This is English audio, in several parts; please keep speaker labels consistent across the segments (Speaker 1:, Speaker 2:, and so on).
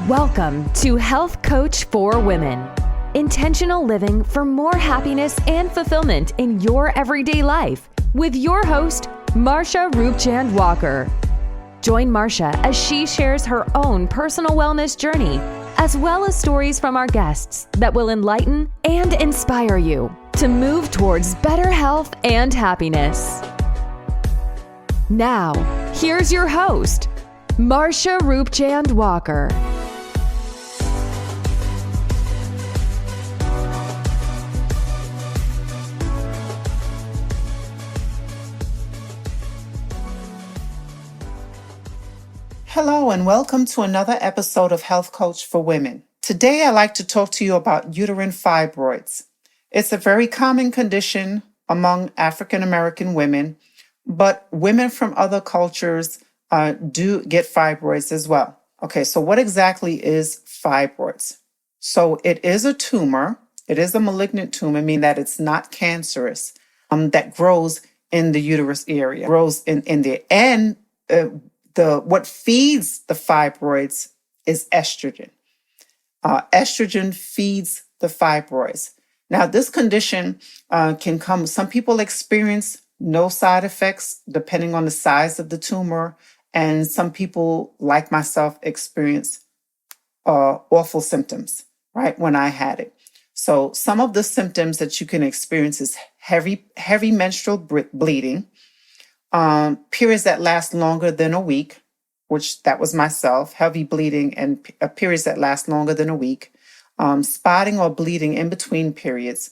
Speaker 1: Welcome to Health Coach for Women. Intentional living for more happiness and fulfillment in your everyday life with your host, Marsha Roopchand-Walker. Join Marsha as she shares her own personal wellness journey, as well as stories from our guests that will enlighten and inspire you to move towards better health and happiness. Now, here's your host, Marsha Roopchand-Walker.
Speaker 2: Hello and welcome to another episode of Health Coach for Women. Today I'd like to talk to you about uterine fibroids. It's a very common condition among African American women, but women from other cultures do get fibroids as well. Okay, so what exactly is fibroids? So it is a tumor. It is a malignant tumor, meaning that it's not cancerous, that grows in the uterus area, grows in there. And what feeds the fibroids is estrogen. Estrogen feeds the fibroids. Now, this condition can come, some people experience no side effects depending on the size of the tumor, and some people, like myself, experience awful symptoms, right, when I had it. So some of the symptoms that you can experience is heavy menstrual bleeding, periods that last longer than a week, which that was myself, heavy bleeding and periods that last longer than a week, spotting or bleeding in between periods,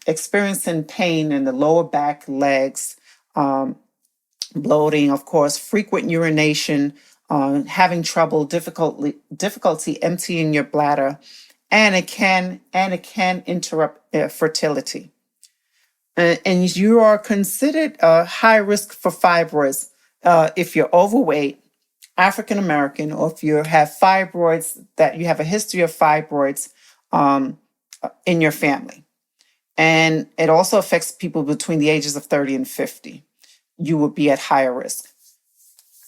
Speaker 2: experiencing pain in the lower back, legs, bloating, of course, frequent urination, having trouble, difficulty emptying your bladder, and it can interrupt fertility. And you are considered high risk for fibroids if you're overweight, African American, or if you have fibroids, that you have a history of fibroids in your family. And it also affects people between the ages of 30 and 50. You would be at higher risk.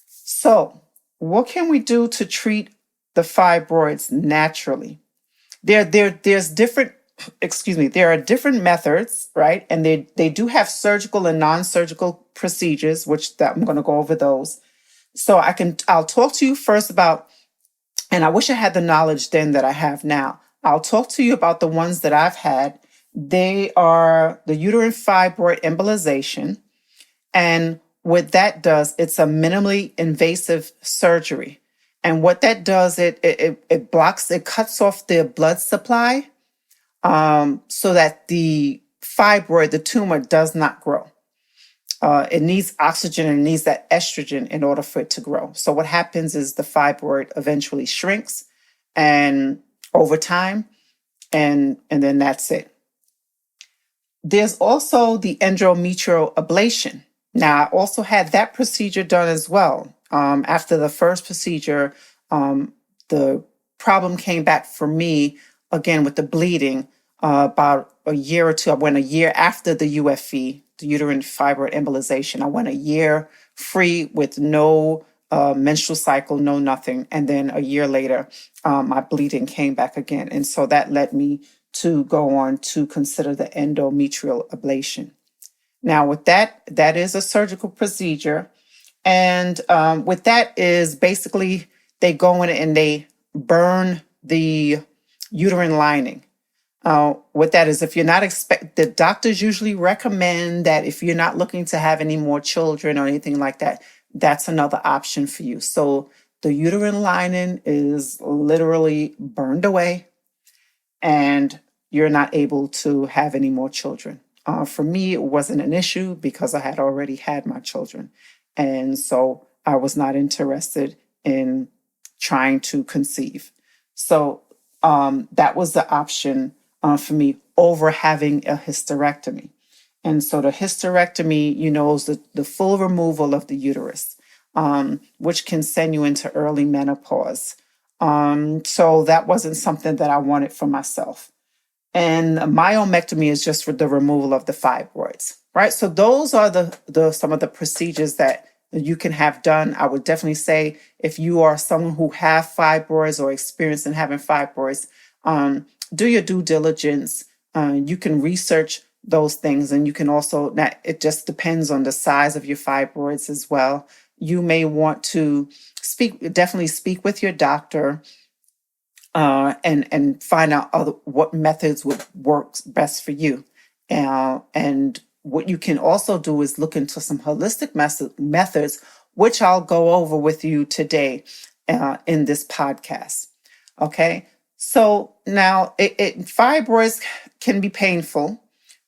Speaker 2: So what can we do to treat the fibroids naturally? There are different methods, right? And they do have surgical and non-surgical procedures, I'm going to go over those. So I'll talk to you first about, and I wish I had the knowledge then that I have now. I'll talk to you about the ones that I've had. They are the uterine fibroid embolization. And what that does, it's a minimally invasive surgery. And what that does, it cuts off the blood supply, so that the fibroid, the tumor, does not grow. It needs oxygen and it needs that estrogen in order for it to grow. So what happens is the fibroid eventually shrinks and over time, and then that's it. There's also the endometrial ablation. Now, I also had that procedure done as well. After the first procedure, the problem came back for me again with the bleeding about a year or two. I went a year after the UFE, the uterine fibroid embolization. I went a year free with no menstrual cycle, no nothing. And then a year later, my bleeding came back again. And so that led me to go on to consider the endometrial ablation. Now with that is a surgical procedure. And with that is basically they go in and they burn the uterine lining. What that is, if you're not the doctors usually recommend that if you're not looking to have any more children or anything like that, that's another option for you. So the uterine lining is literally burned away and you're not able to have any more children. For me, it wasn't an issue because I had already had my children. And so I was not interested in trying to conceive. So that was the option for me over having a hysterectomy. And so the hysterectomy, is the full removal of the uterus, which can send you into early menopause. So that wasn't something that I wanted for myself. And myomectomy is just for the removal of the fibroids, right? So those are the some of the procedures that you can have done. I would definitely say if you are someone who have fibroids or experience in having fibroids, do your due diligence. You can research those things, and you can also, that it just depends on the size of your fibroids as well. You may want to definitely speak with your doctor, and find out what methods would work best for you. And what you can also do is look into some holistic methods, which I'll go over with you today in this podcast. Okay. So now fibroids can be painful,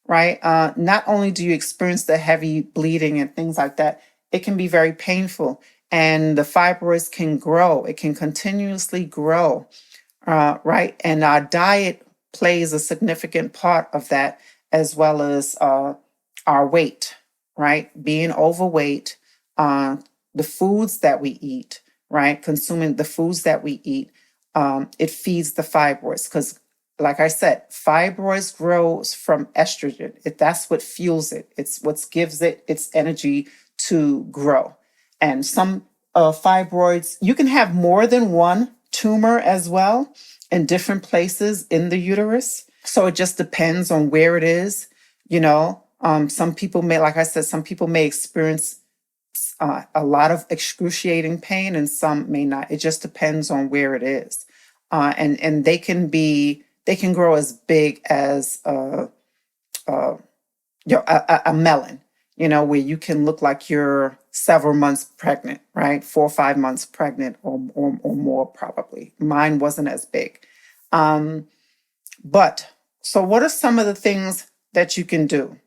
Speaker 2: right? Not only do you experience the heavy bleeding and things like that, it can be very painful. And the fibroids can grow. It can continuously grow, right? And our diet plays a significant part of that, as well as our weight, right? Being overweight, the foods that we eat, right? Consuming the foods that we eat, it feeds the fibroids because, like I said, fibroids grows from estrogen. That's what fuels it. It's what gives it its energy to grow. And some fibroids, you can have more than one tumor as well in different places in the uterus. So it just depends on where it is. Some people may, like I said, some people may experience a lot of excruciating pain and some may not. It just depends on where it is. And they can grow as big as a melon, where you can look like you're several months pregnant, right? 4 or 5 months pregnant or more probably. Mine wasn't as big. But so what are some of the things that you can do,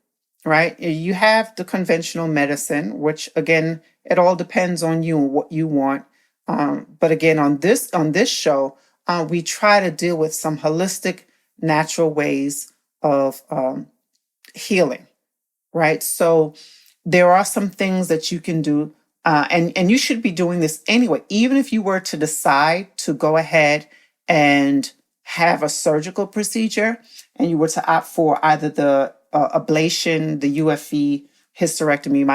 Speaker 2: right? You have the conventional medicine, which again, it all depends on you and what you want. But again, on this show, we try to deal with some holistic, natural ways of healing, right? So there are some things that you can do, and you should be doing this anyway. Even if you were to decide to go ahead and have a surgical procedure, and you were to opt for either the ablation, the UFE, hysterectomy,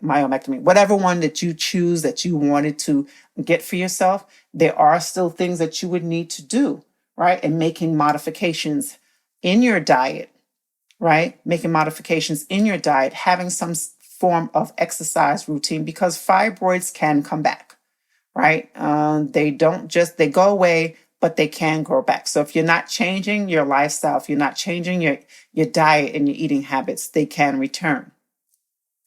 Speaker 2: myomectomy, whatever one that you choose that you wanted to get for yourself, there are still things that you would need to do, right? And making modifications in your diet, right? Making modifications in your diet, having some form of exercise routine, because fibroids can come back, right? They go away, but they can grow back. So if you're not changing your lifestyle, if you're not changing your diet and your eating habits, they can return.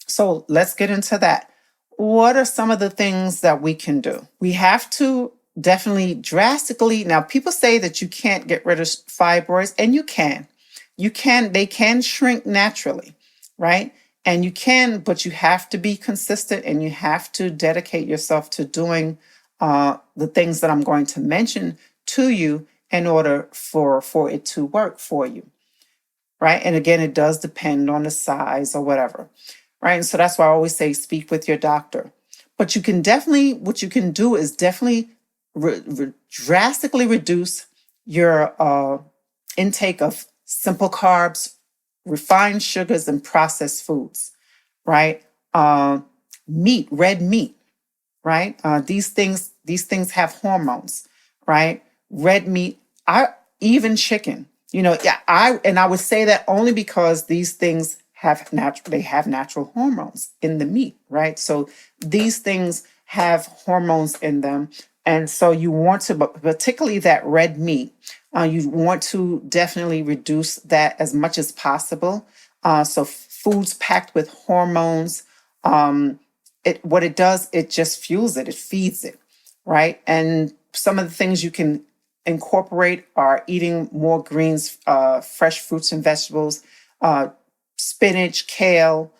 Speaker 2: So let's get into that. What are some of the things that we can do? We have to definitely drastically, now people say that you can't get rid of fibroids, and you can. They can shrink naturally, right? And you can, but you have to be consistent and you have to dedicate yourself to doing the things that I'm going to mention to you in order for it to work for you, right? And again, it does depend on the size or whatever, right? And so that's why I always say speak with your doctor. But what you can do is definitely drastically reduce your intake of simple carbs, refined sugars, and processed foods, right? Red meat, right? These things have hormones, right? Red meat, even chicken, I would say that only because these things have natural hormones in the meat, right? So these things have hormones in them. And so you want to, particularly that red meat, you want to definitely reduce that as much as possible. So foods packed with hormones, what it does, it just fuels it, it feeds it, right? And some of the things you can incorporate are eating more greens, fresh fruits and vegetables, spinach, kale,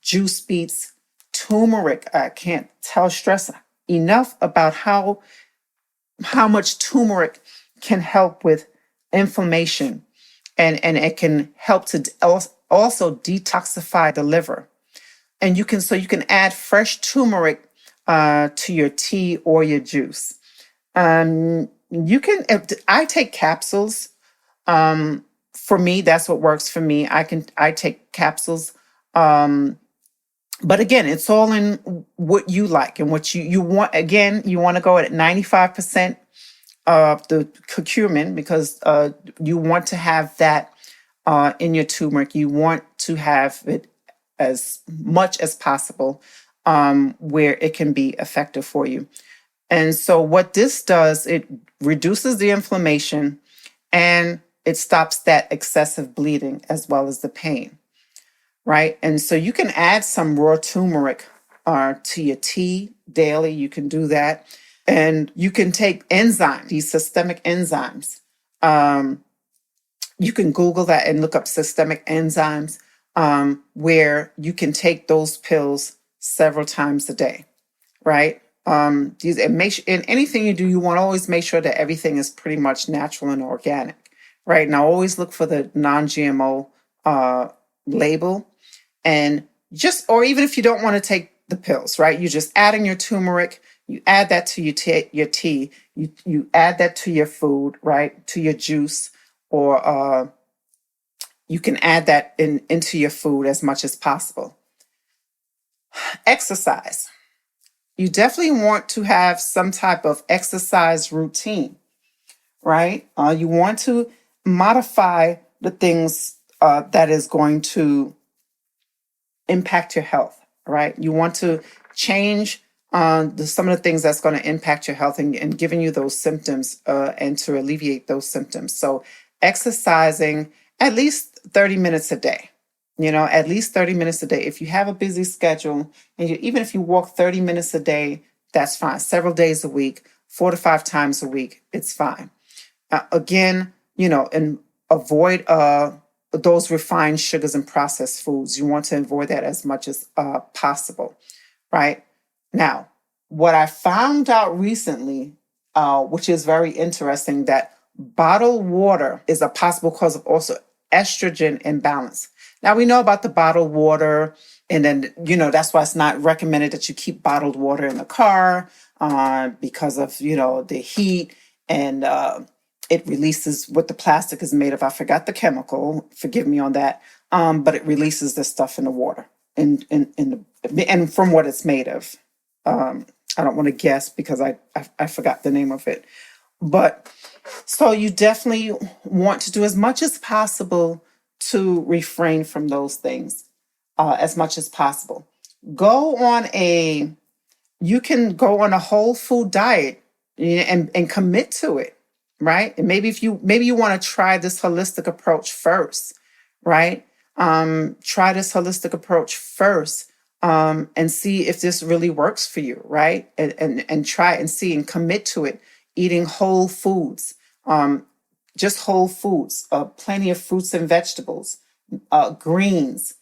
Speaker 2: juice beets, turmeric. I can't stress enough about how much turmeric can help with inflammation, and it can help to also detoxify the liver. And you can add fresh turmeric to your tea or your juice. I take capsules. For me, that's what works for me. I take capsules But again, it's all in what you like and what you want. Again, you want to go at 95% of the curcumin because you want to have that in your turmeric. You want to have it as much as possible where it can be effective for you. And so what this does, it reduces the inflammation and it stops that excessive bleeding as well as the pain, right? And so you can add some raw turmeric to your tea daily. You can do that. And you can take enzymes, these systemic enzymes. You can Google that and look up systemic enzymes where you can take those pills several times a day, right? In anything you do, you want to always make sure that everything is pretty much natural and organic, right? Now, always look for the non-GMO label, and or even if you don't want to take the pills, right? You're just adding your turmeric. You add that to your tea. You add that to your food, right? To your juice, or you can add that into your food as much as possible. Exercise. You definitely want to have some type of exercise routine, right? You want to modify the things that is going to impact your health, right? You want to change some of the things that's going to impact your health and giving you those symptoms and to alleviate those symptoms. So exercising at least 30 minutes a day. At least 30 minutes a day. If you have a busy schedule, and even if you walk 30 minutes a day, that's fine. Several days a week, 4 to 5 times a week, it's fine. Again, and avoid those refined sugars and processed foods. You want to avoid that as much as possible, right? Now, what I found out recently, which is very interesting, that bottled water is a possible cause of also estrogen imbalance. Now, we know about the bottled water, and then, that's why it's not recommended that you keep bottled water in the car because of, the heat, and it releases what the plastic is made of. I forgot the chemical, forgive me on that, but it releases this stuff in the water and from what it's made of. I don't want to guess because I forgot the name of it. But so you definitely want to do as much as possible to refrain from those things as much as possible. You can go on a whole food diet and commit to it, right? And maybe you want to try this holistic approach first, right? Try this holistic approach first and see if this really works for you, right? And try and see and commit to it. Eating whole foods, just whole foods, plenty of fruits and vegetables, greens,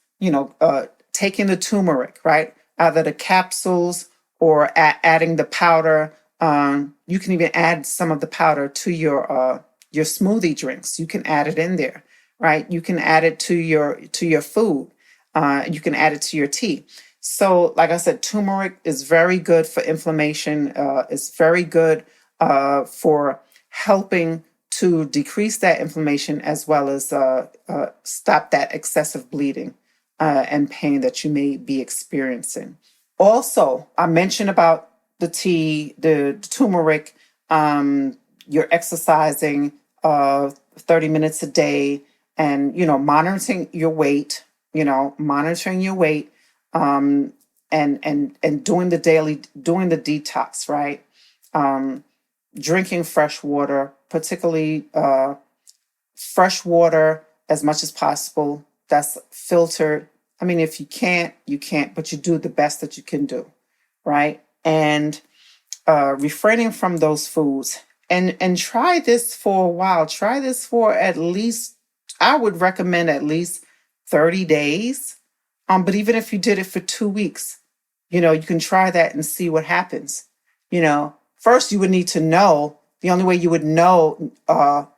Speaker 2: taking the turmeric, right? Either the capsules or adding the powder. You can even add some of the powder to your smoothie drinks. You can add it in there, right? You can add it to your food. You can add it to your tea. So, like I said, turmeric is very good for inflammation. It's very good for helping to decrease that inflammation as well as stop that excessive bleeding and pain that you may be experiencing. Also, I mentioned about the tea, the turmeric, you're exercising 30 minutes a day and, monitoring your weight, and doing the detox, right? Drinking fresh water, particularly fresh water as much as possible. That's filtered. I mean, if you can't, but you do the best that you can do, right? And refraining from those foods and try this for a while. Try this for at least, I would recommend at least 30 days. But even if you did it for 2 weeks, you can try that and see what happens. First you would need to know, the only way you would know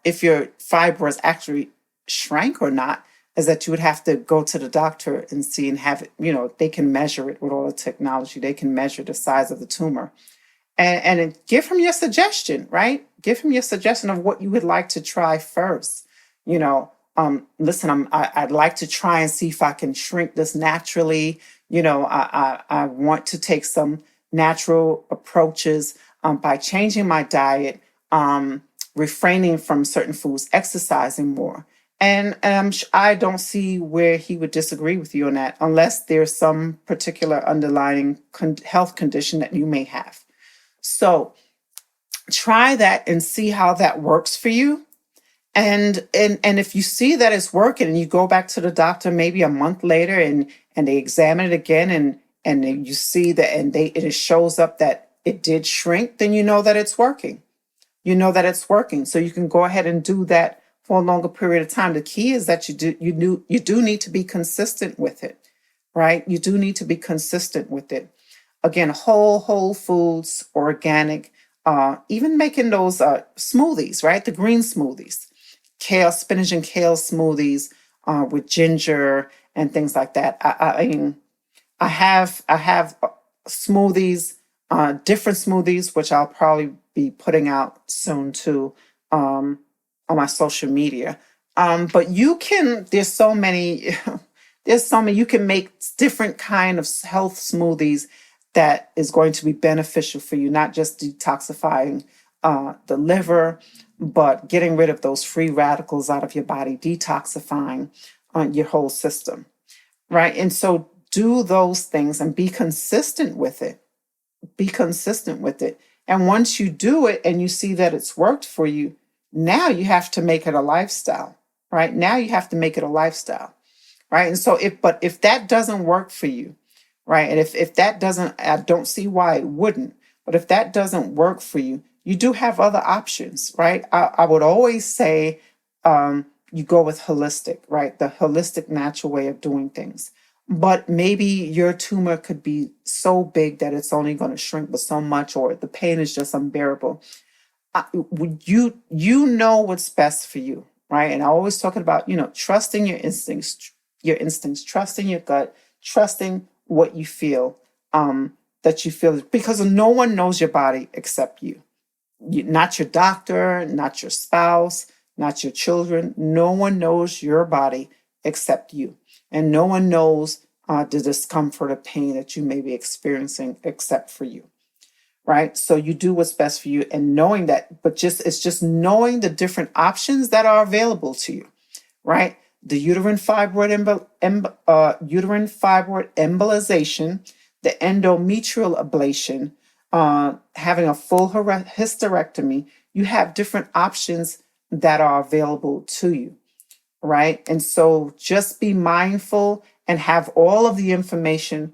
Speaker 2: if your fibroids actually shrank or not is that you would have to go to the doctor and see and have it, they can measure it with all the technology. They can measure the size of the tumor and give him your suggestion, right? Give him your suggestion of what you would like to try first. Listen, I'd like to try and see if I can shrink this naturally. I want to take some natural approaches by changing my diet, refraining from certain foods, exercising more. And I don't see where he would disagree with you on that, unless there's some particular underlying health condition that you may have. So try that and see how that works for you. And if you see that it's working, and you go back to the doctor maybe a month later, and they examine it again, and you see that, and it shows up that it did shrink, then you know that it's working. You know that it's working. So you can go ahead and do that for a longer period of time. The key is that you do need to be consistent with it, right? You do need to be consistent with it. Again, whole foods, organic, even making those smoothies, right? The green smoothies, kale, spinach and kale smoothies with ginger and things like that. I mean, I have smoothies, different smoothies, which I'll probably be putting out soon too, on my social media. But there's so many, you can make different kind of health smoothies that is going to be beneficial for you, not just detoxifying the liver, but getting rid of those free radicals out of your body, detoxifying your whole system, right? And so do those things and be consistent with it. Be consistent with it. And once you do it and you see that it's worked for you, now you have to make it a lifestyle, right? Now you have to make it a lifestyle, right? And so if that doesn't work for you, right? And if that doesn't, I don't see why it wouldn't, but if that doesn't work for you, you do have other options, right? I would always say you go with holistic, right? The holistic natural way of doing things. But maybe your tumor could be so big that it's only going to shrink with so much, or the pain is just unbearable. You know what's best for you, right? And I always talking about, trusting your instincts, trusting your gut, trusting what you feel, that you feel, because no one knows your body except you. Not your doctor, not your spouse, not your children. No one knows your body except you. And no one knows the discomfort or pain that you may be experiencing except for you, right? So you do what's best for you, and knowing that, but it's just knowing the different options that are available to you, right? The uterine fibroid embolization, the endometrial ablation, having a full hysterectomy. You have different options that are available to you, right? And so just be mindful and have all of the information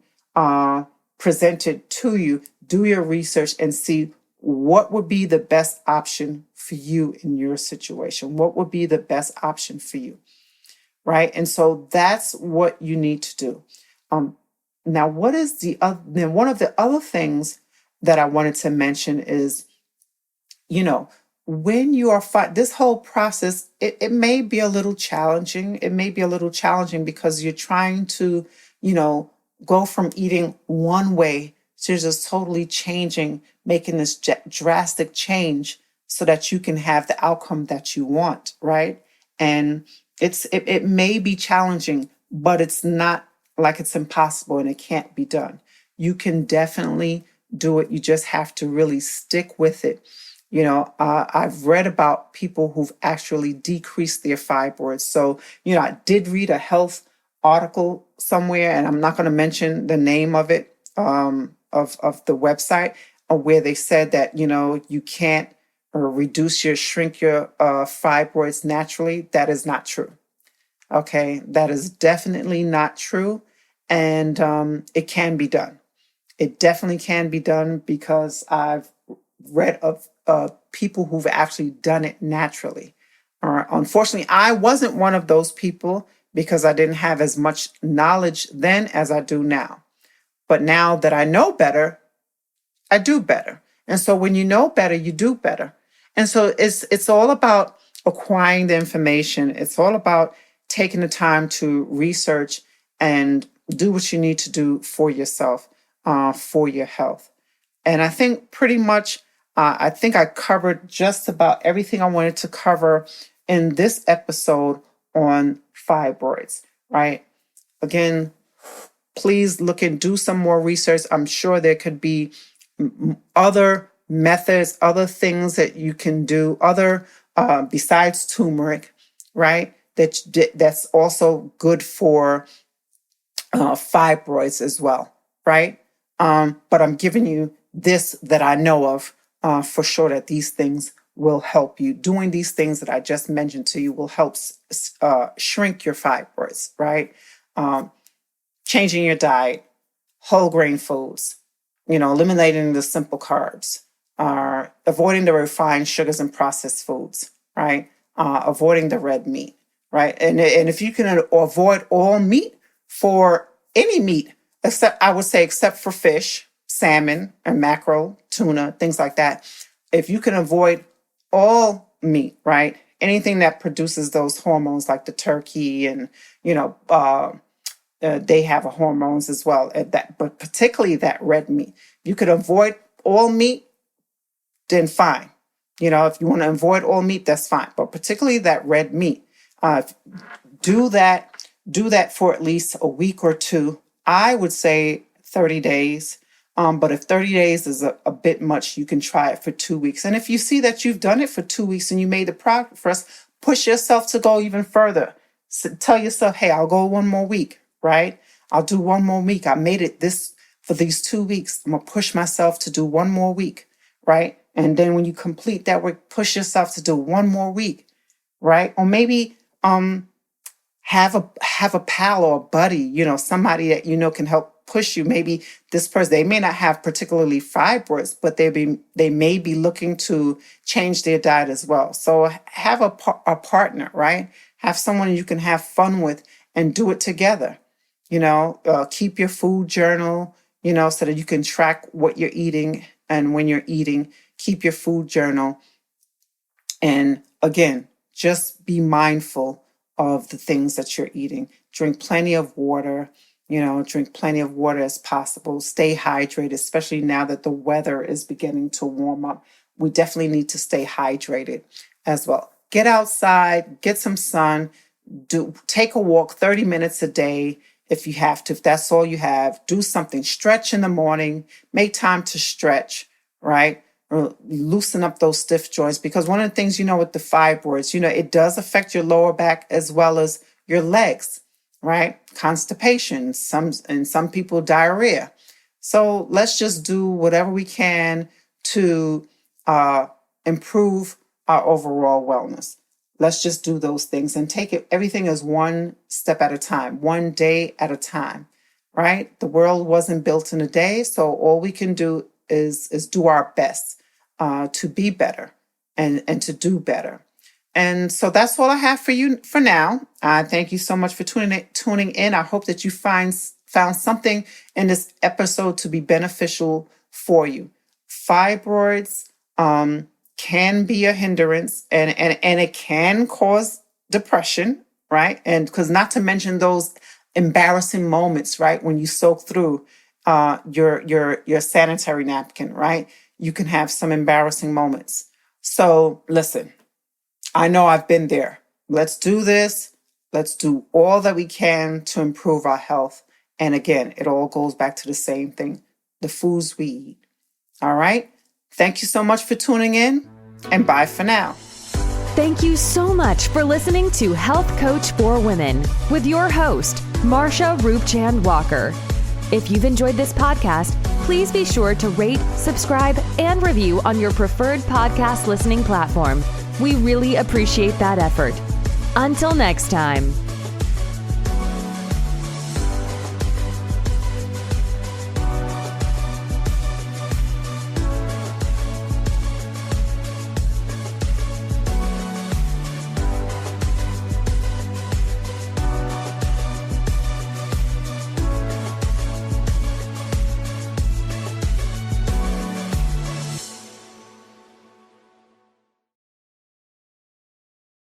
Speaker 2: presented to you. Do your research and see what would be the best option for you in your situation. What would be the best option for you, right? And so that's what you need to do. Now, what is then one of the other things that I wanted to mention is, when you are this whole process, it may be a little challenging. It may be a little challenging because you're trying to, go from eating one way to just totally changing, making this drastic change so that you can have the outcome that you want, right? And it may be challenging, but it's not like it's impossible and it can't be done. You can definitely do it. You just have to really stick with it. I've read about people who've actually decreased their fibroids. So, I did read a health article somewhere, and I'm not going to mention the name of it, of the website, where they said that, you can't shrink your fibroids naturally. That is not true. Okay. That is definitely not true. And it can be done. It definitely can be done, because I've read of people who've actually done it naturally. Unfortunately, I wasn't one of those people, because I didn't have as much knowledge then as I do now. But now that I know better, I do better. And so when you know better, you do better. And so it's all about acquiring the information. It's all about taking the time to research and do what you need to do for yourself, for your health. And I think pretty much, I think I covered just about everything I wanted to cover in this episode on fibroids, right? Again, please look and do some more research. I'm sure there could be other methods, other things that you can do, other besides turmeric, right? That's also good for fibroids as well, right? But I'm giving you this that I know of for sure that these things will help you. Doing these things that I just mentioned to you will help shrink your fibroids, right? Changing your diet, whole grain foods, eliminating the simple carbs, avoiding the refined sugars and processed foods, right? Avoiding the red meat, right? And if you can avoid all meat, for any meat, except for fish, salmon and mackerel, tuna, things like that. If you can avoid all meat, right? Anything that produces those hormones like the turkey and, they have hormones as well, but particularly that red meat. You could avoid all meat, then fine. If you want to avoid all meat, that's fine. But particularly that red meat, do that for at least a week or two. I would say 30 days. But if 30 days is a bit much, you can try it for 2 weeks. And if you see that you've done it for 2 weeks and you made the progress, push yourself to go even further. So tell yourself, hey, I'll go one more week, right? I'll do one more week. I made it for these 2 weeks. I'm going to push myself to do one more week, right? And then when you complete that work, push yourself to do one more week, right? Or maybe have a pal or a buddy, somebody that can help push you. Maybe this person, they may not have particularly fibroids, but they may be looking to change their diet as well. So have a partner, right? Have someone you can have fun with and do it together. Keep your food journal, so that you can track what you're eating and when you're eating. Keep your food journal. And again, just be mindful of the things that you're eating. Drink plenty of water. Drink plenty of water as possible. Stay hydrated, especially now that the weather is beginning to warm up. We definitely need to stay hydrated as well. Get outside, get some sun, take a walk 30 minutes a day if you have to, if that's all you have. Do something, stretch in the morning, make time to stretch, right? Or loosen up those stiff joints, because one of the things, with the fibroids, it does affect your lower back as well as your legs. Right? Constipation, some people diarrhea. So let's just do whatever we can to improve our overall wellness. Let's just do those things and take everything as one step at a time, one day at a time, right? The world wasn't built in a day, so all we can do is do our best to be better and to do better. And so that's all I have for you for now. Thank you so much for tuning in. I hope that you found something in this episode to be beneficial for you. Fibroids can be a hindrance and it can cause depression, right? And because not to mention those embarrassing moments, right? When you soak through your sanitary napkin, right? You can have some embarrassing moments. So listen. I know I've been there. Let's do this. Let's do all that we can to improve our health. And again, it all goes back to the same thing, the foods we eat. All right. Thank you so much for tuning in, and bye for now.
Speaker 1: Thank you so much for listening to Health Coach for Women with your host, Marsha Roopchand-Walker. If you've enjoyed this podcast, please be sure to rate, subscribe, and review on your preferred podcast listening platform. We really appreciate that effort. Until next time.